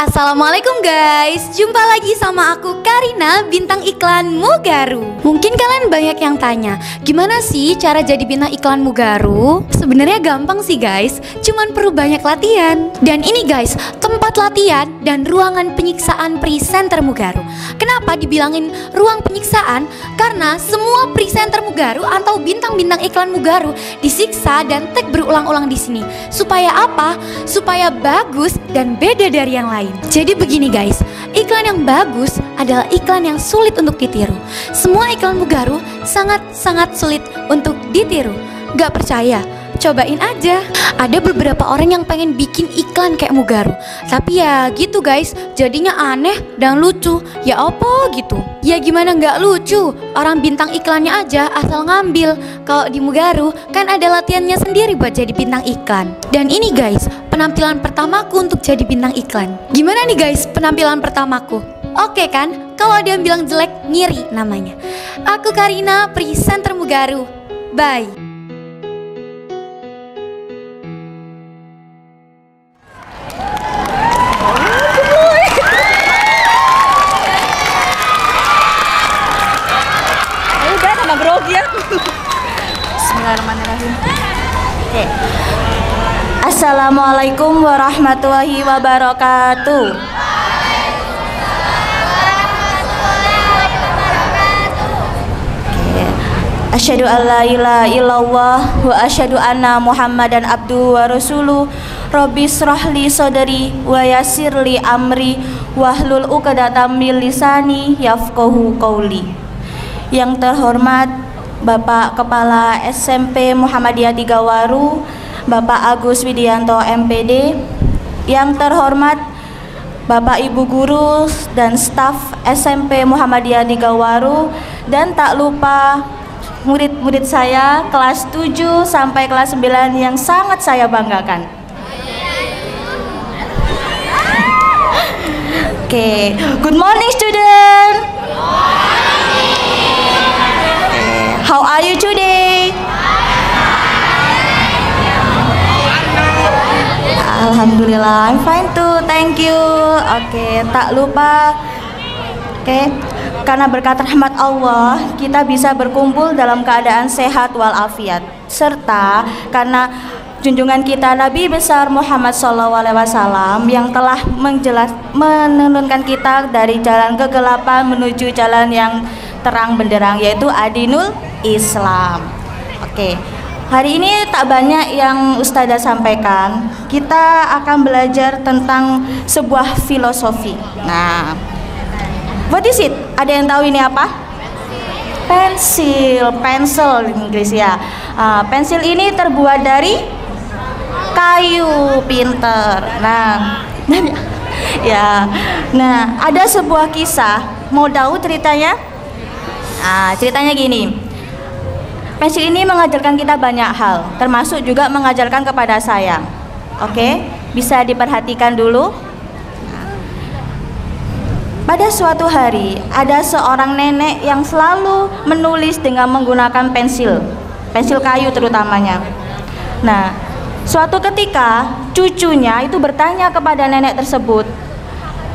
Assalamualaikum guys, jumpa lagi sama aku Karina, bintang iklan Mugaru. Mungkin kalian banyak yang tanya, gimana sih cara jadi bintang iklan Mugaru? Sebenarnya gampang sih guys, cuman perlu banyak latihan. Dan ini guys, tempat latihan dan ruangan penyiksaan presenter Mugaru. Kenapa dibilangin ruang penyiksaan? Karena semua presenter Mugaru atau bintang-bintang iklan Mugaru disiksa dan tag berulang-ulang di sini. Supaya apa? Supaya bagus dan beda dari yang lain. Jadi begini guys, iklan yang bagus adalah iklan yang sulit untuk ditiru. Semua iklan Mugaru sangat-sangat sulit untuk ditiru. Gak percaya? Cobain aja. Ada beberapa orang yang pengen bikin iklan kayak Mugaru, tapi ya gitu guys, jadinya aneh dan lucu. Ya apa gitu? Ya gimana nggak lucu? Orang bintang iklannya aja asal ngambil. Kalau di Mugaru kan ada latihannya sendiri buat jadi bintang iklan. Dan ini guys, penampilan pertamaku untuk jadi bintang iklan. Gimana nih guys penampilan pertamaku? Oke kan? Kalau ada yang bilang jelek, ngiri namanya. Aku Karina, presenter Mugaru. Bye. Bismillahirrahmanirrahim. Oke. Assalamualaikum warahmatullahi wabarakatuh. Oke. Asyhadu an la ilaha illallah wa asyhadu anna Muhammadan abduhu wa rasuluh. Rabbi shrahli sadri wa yassirli amri wahlul 'uqdatam min lisani yafqahu qawli. Yang terhormat Bapak Kepala SMP Muhammadiyah Tigawaru, Bapak Agus Widianto MPD. Yang terhormat Bapak Ibu guru dan staf SMP Muhammadiyah Tigawaru, dan tak lupa murid-murid saya kelas 7 sampai kelas 9 yang sangat saya banggakan. Oke, good morning student. How are you today? Alhamdulillah, I'm fine too, thank you. Oke, tak lupa. Oke, karena berkat rahmat Allah kita bisa berkumpul dalam keadaan sehat walafiat, serta karena junjungan kita Nabi besar Muhammad SAW yang telah menurunkan kita dari jalan kegelapan menuju jalan yang terang benderang, yaitu Adinul Islam. Oke, hari ini tak banyak yang Ustazah sampaikan. Kita akan belajar tentang sebuah filosofi. Nah, what is it? Ada yang tahu ini apa? Pensil Inggris ya. Pensil ini terbuat dari kayu, pinter. Nah, ya. Nah, ada sebuah kisah. Mau tahu ceritanya? Ceritanya gini. Pensil ini mengajarkan kita banyak hal, termasuk juga mengajarkan kepada saya. Oke, bisa diperhatikan dulu. Pada suatu hari, ada seorang nenek yang selalu menulis dengan menggunakan pensil kayu terutamanya. Nah, suatu ketika cucunya itu bertanya kepada nenek tersebut,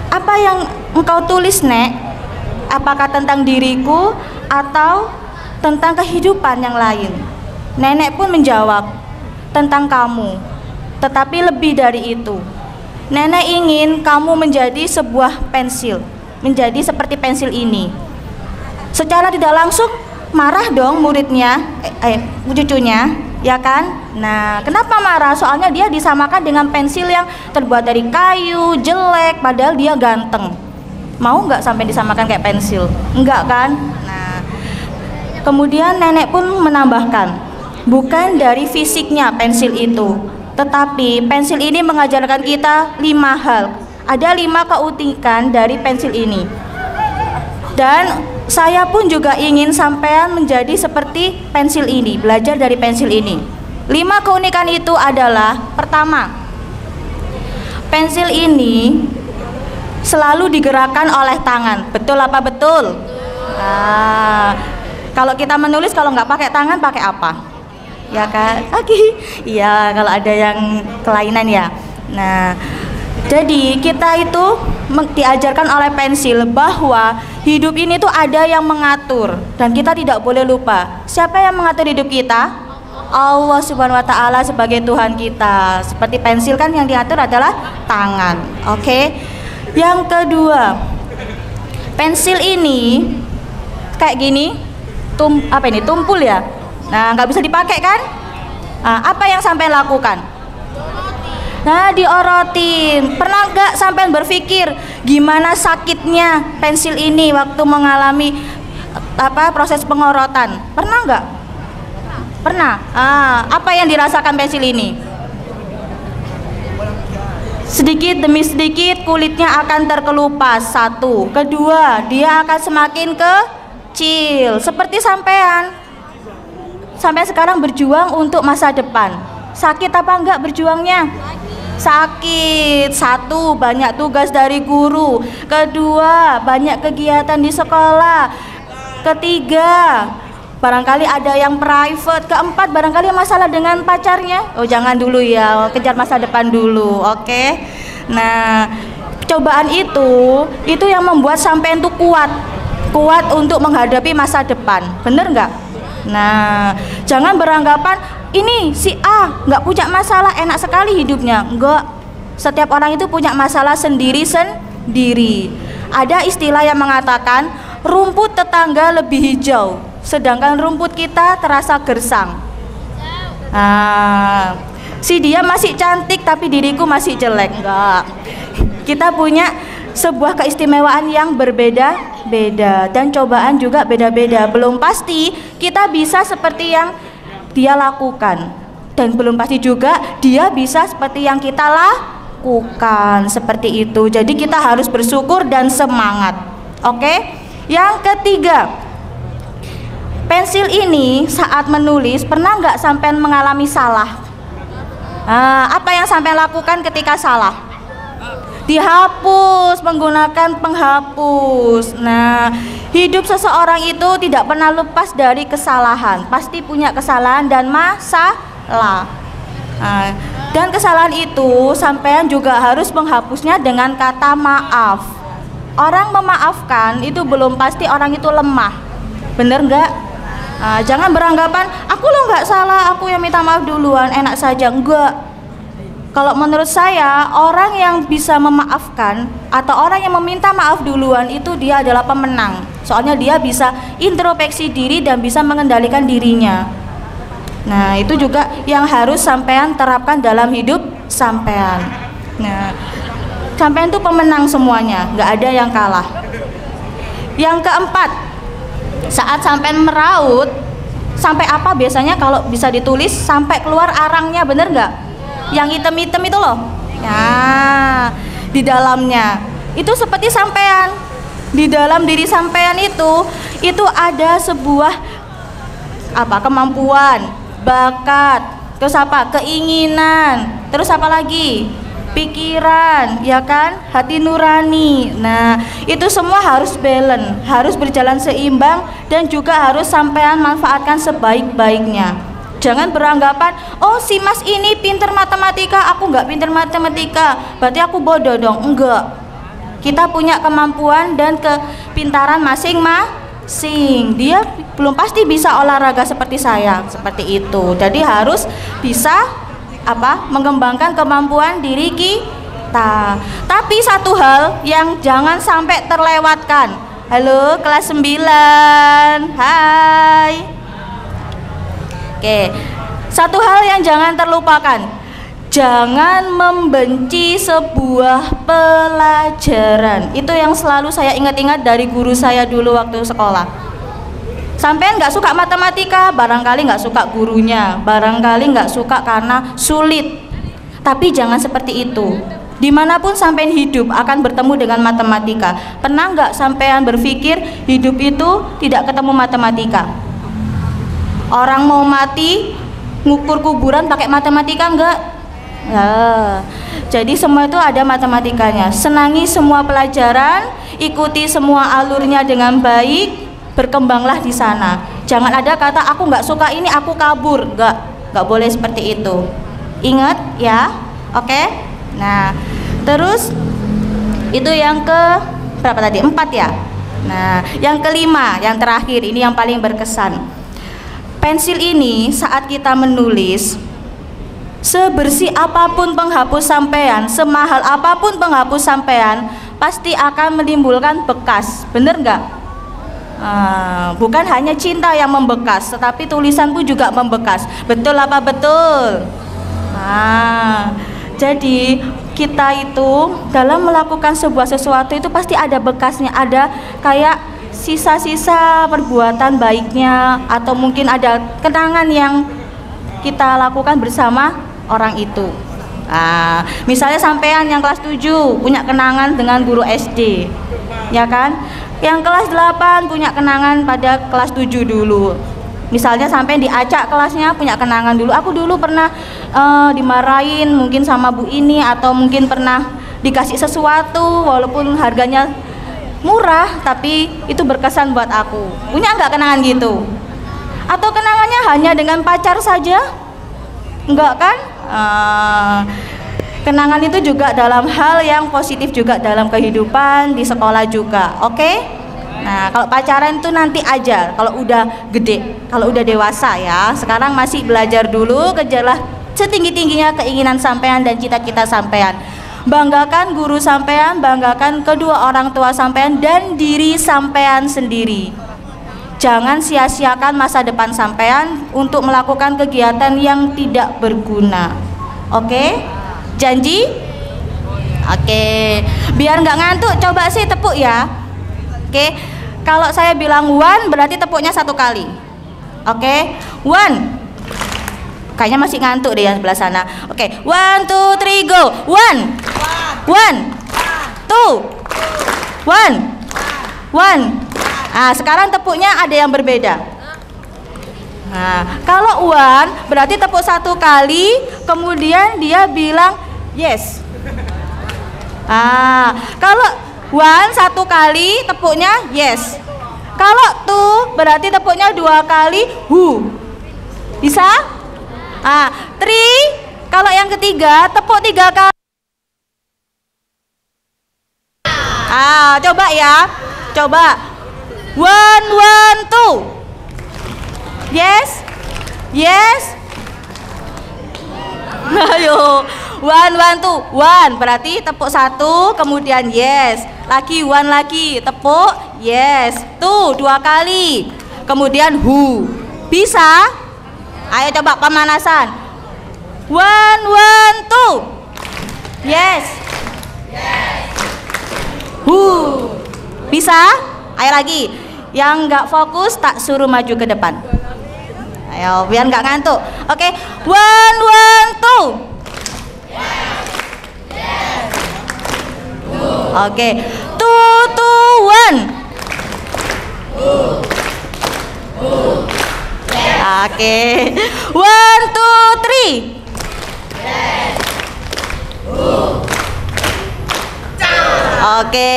"Apa yang engkau tulis, Nek? Apakah tentang diriku atau tentang kehidupan yang lain?" Nenek pun menjawab, "Tentang kamu, tetapi lebih dari itu. Nenek ingin kamu menjadi sebuah pensil, menjadi seperti pensil ini." Secara tidak langsung marah dong muridnya, cucunya, ya kan? Nah, kenapa marah? Soalnya dia disamakan dengan pensil yang terbuat dari kayu, jelek, padahal dia ganteng. Mau nggak sampai disamakan kayak pensil? Enggak kan? Nah, kemudian nenek pun menambahkan, bukan dari fisiknya pensil itu, tetapi pensil ini mengajarkan kita 5 hal. Ada 5 keunikan dari pensil ini. Dan saya pun juga ingin sampean menjadi seperti pensil ini, belajar dari pensil ini. 5 keunikan itu adalah, pertama, pensil ini selalu digerakkan oleh tangan. Betul apa betul? Kalau kita menulis, kalau nggak pakai tangan, pakai apa? Ya kan? Iya, kalau ada yang kelainan ya. Nah, Jadi kita itu diajarkan oleh pensil bahwa hidup ini tuh ada yang mengatur dan kita tidak boleh lupa. Siapa yang mengatur hidup kita? Allah Subhanahu wa taala sebagai Tuhan kita. Seperti pensil kan yang diatur adalah tangan. Oke. Yang kedua, pensil ini kayak gini, tumpul ya. Nah, nggak bisa dipakai kan? Nah, apa yang sampai lakukan? Nah, diorotin. Pernah nggak sampai berpikir gimana sakitnya pensil ini waktu mengalami proses pengorotan? Pernah nggak? Pernah. Apa yang dirasakan pensil ini? Sedikit demi sedikit kulitnya akan terkelupas. Satu, kedua, dia akan semakin kecil. Seperti sampai sekarang berjuang untuk masa depan. Sakit apa enggak berjuangnya? Sakit. Satu, banyak tugas dari guru. Kedua, banyak kegiatan di sekolah. Ketiga, barangkali ada yang private. Keempat, barangkali masalah dengan pacarnya. Oh, jangan dulu ya, kejar masa depan dulu. Oke. Nah, cobaan itu yang membuat sampean tuh kuat untuk menghadapi masa depan. Bener nggak? Nah, jangan beranggapan ini si A nggak punya masalah, enak sekali hidupnya. Enggak. Setiap orang itu punya masalah sendiri. Ada istilah yang mengatakan rumput tetangga lebih hijau, sedangkan rumput kita terasa gersang. Si dia masih cantik tapi diriku masih jelek. Enggak. Kita punya sebuah keistimewaan yang berbeda-beda dan cobaan juga beda-beda. Belum pasti kita bisa seperti yang dia lakukan dan belum pasti juga dia bisa seperti yang kita lakukan. Seperti itu. Jadi kita harus bersyukur dan semangat. Oke? Yang ketiga, pensil ini saat menulis pernah nggak sampai mengalami salah? Apa yang sampai lakukan ketika salah? Dihapus menggunakan penghapus. Nah, hidup seseorang itu tidak pernah lepas dari kesalahan. Pasti punya kesalahan dan masalah. Dan kesalahan itu sampean juga harus menghapusnya dengan kata maaf. Orang memaafkan itu belum pasti orang itu lemah. Bener nggak? Jangan beranggapan aku lo nggak salah, aku yang minta maaf duluan, enak saja. Enggak. Kalau menurut saya, orang yang bisa memaafkan atau orang yang meminta maaf duluan itu dia adalah pemenang. Soalnya dia bisa introspeksi diri dan bisa mengendalikan dirinya. Nah, itu juga yang harus sampean terapkan dalam hidup sampean. Nah, sampean itu pemenang semuanya, nggak ada yang kalah. Yang keempat, saat sampean meraut, sampai apa biasanya kalau bisa ditulis sampai keluar arangnya, bener nggak? Yang hitam-hitam itu loh. Ya, di dalamnya itu seperti sampean. Di dalam diri sampean itu ada sebuah kemampuan, bakat, terus keinginan, terus apa lagi? Pikiran, ya kan? Hati nurani. Nah, itu semua harus balance, harus berjalan seimbang dan juga harus sampean manfaatkan sebaik-baiknya. Jangan beranggapan, oh si mas ini pinter matematika, aku nggak pinter matematika, berarti aku bodoh dong. Enggak. Kita punya kemampuan dan kepintaran masing-masing. Dia belum pasti bisa olahraga seperti saya, seperti itu. Jadi harus bisa mengembangkan kemampuan diri kita. Tapi satu hal yang jangan sampai terlewatkan. Halo kelas 9. Hai. Oke, satu hal yang jangan terlupakan, jangan membenci sebuah pelajaran. Itu yang selalu saya ingat-ingat dari guru saya dulu waktu sekolah. Sampean nggak suka matematika, barangkali nggak suka gurunya, barangkali nggak suka karena sulit. Tapi jangan seperti itu. Dimanapun sampean hidup akan bertemu dengan matematika. Pernah nggak sampean berpikir hidup itu tidak ketemu matematika? Orang mau mati ngukur kuburan pakai matematika enggak? Nah, jadi semua itu ada matematikanya. Senangi semua pelajaran, ikuti semua alurnya dengan baik, berkembanglah di sana. Jangan ada kata aku nggak suka ini, aku kabur. Nggak boleh seperti itu. Ingat ya, oke? Nah, Terus itu yang ke berapa tadi? 4 ya. Nah, yang kelima, yang terakhir, ini yang paling berkesan. Pensil ini saat kita menulis, sebersih apapun penghapus sampean, semahal apapun penghapus sampean, pasti akan menimbulkan bekas. Bener nggak? Bukan hanya cinta yang membekas, tetapi tulisan pun juga membekas. Betul apa betul? Jadi kita itu dalam melakukan sebuah sesuatu itu pasti ada bekasnya, ada kayak sisa-sisa perbuatan baiknya, atau mungkin ada kenangan yang kita lakukan bersama orang itu. Misalnya sampean yang kelas 7 punya kenangan dengan guru SD, ya kan? Yang kelas 8 punya kenangan pada kelas 7 dulu. Misalnya sampai diacak kelasnya punya kenangan dulu. Aku dulu pernah dimarahin mungkin sama bu ini, atau mungkin pernah dikasih sesuatu walaupun harganya murah, tapi itu berkesan buat aku. Punya nggak kenangan gitu? Atau kenangannya hanya dengan pacar saja? Enggak kan? Kenangan itu juga dalam hal yang positif juga dalam kehidupan, di sekolah juga. Oke? Nah, kalau pacaran itu nanti aja kalau udah gede, kalau udah dewasa ya. Sekarang masih belajar dulu, kejarlah setinggi-tingginya keinginan sampean dan cita-cita sampean. Banggakan guru sampean, banggakan kedua orang tua sampean dan diri sampean sendiri. Jangan sia-siakan masa depan sampean untuk melakukan kegiatan yang tidak berguna. Oke? Janji? Oke. Biar nggak ngantuk, coba sih tepuk ya. Oke. Kalau saya bilang one, berarti tepuknya 1 kali. Oke. One. Kayaknya masih ngantuk deh yang sebelah sana. Oke. 1, 2, 3, go. One. One. Two. One. One. Sekarang tepuknya ada yang berbeda. Kalau one berarti tepuk 1 kali, kemudian dia bilang yes. Kalau one 1 kali tepuknya yes. Kalau two berarti tepuknya 2 kali who. Bisa? Three, kalau yang ketiga tepuk 3 kali. Coba ya. Coba. 1, 1, 2. Yes. Yes. Ayo. 1, 1, 2. 1 berarti tepuk 1, kemudian yes. Lagi 1 lagi, tepuk yes. 2 kali. Kemudian who. Bisa? Ayo coba pemanasan. 1, 1, 2. Yes. Who. Bisa? Ayo lagi. Yang nggak fokus tak suruh maju ke depan. Ayo biar nggak ngantuk. Oke. 1, 1, 2. Oke. 2, 2, 1. Oke. 1, 2, 3. Oke.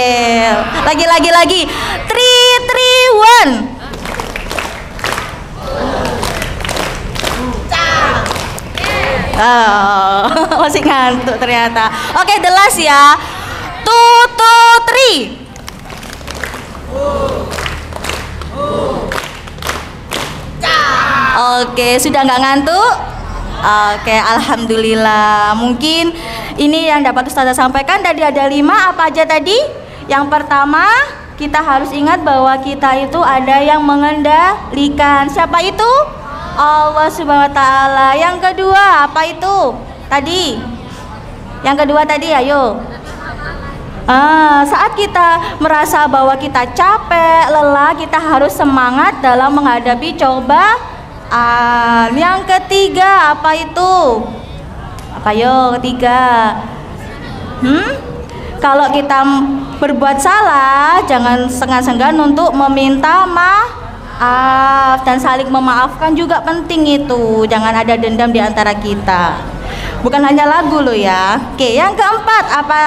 Lagi. 3, 3, 1. Masih ngantuk ternyata. Oke, the last ya. 2, 2, 3. Oke, sudah nggak ngantuk? Oke, alhamdulillah. Mungkin ini yang dapat Ustazah sampaikan. Tadi ada 5, apa aja tadi? Yang pertama, kita harus ingat bahwa kita itu ada yang mengendalikan. Siapa itu? Allah Subhanahu wa Ta'ala. Yang kedua, apa itu? Tadi. Yang kedua tadi, ayo. Saat kita merasa bahwa kita capek, lelah, kita harus semangat dalam menghadapi cobaan. Yang ketiga, apa itu? Apa yo ketiga? Kalau kita berbuat salah, jangan segan-segan untuk meminta maaf, dan saling memaafkan juga penting itu. Jangan ada dendam di antara kita. Bukan hanya lagu loh ya. Oke, yang keempat apa?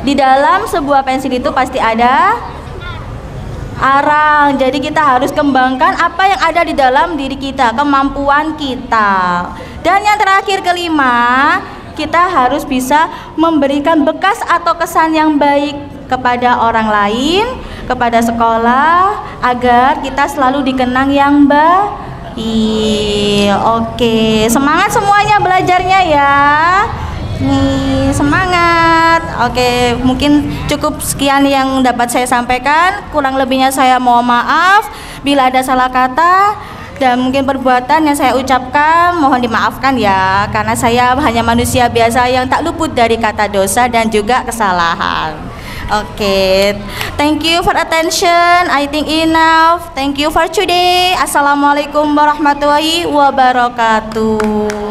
Di dalam sebuah pensil itu pasti ada arang. Jadi kita harus kembangkan apa yang ada di dalam diri kita, kemampuan kita. Dan yang terakhir kelima, kita harus bisa memberikan bekas atau kesan yang baik kepada orang lain, kepada sekolah, agar kita selalu dikenang yang baik. Oke, semangat semuanya belajarnya ya. Nih, semangat. Oke, mungkin cukup sekian yang dapat saya sampaikan. Kurang lebihnya saya mohon maaf bila ada salah kata dan mungkin perbuatan yang saya ucapkan mohon dimaafkan ya, karena saya hanya manusia biasa yang tak luput dari kata dosa dan juga kesalahan. Oke, thank you for attention. I think enough. Thank you for today. Assalamualaikum warahmatullahi wabarakatuh.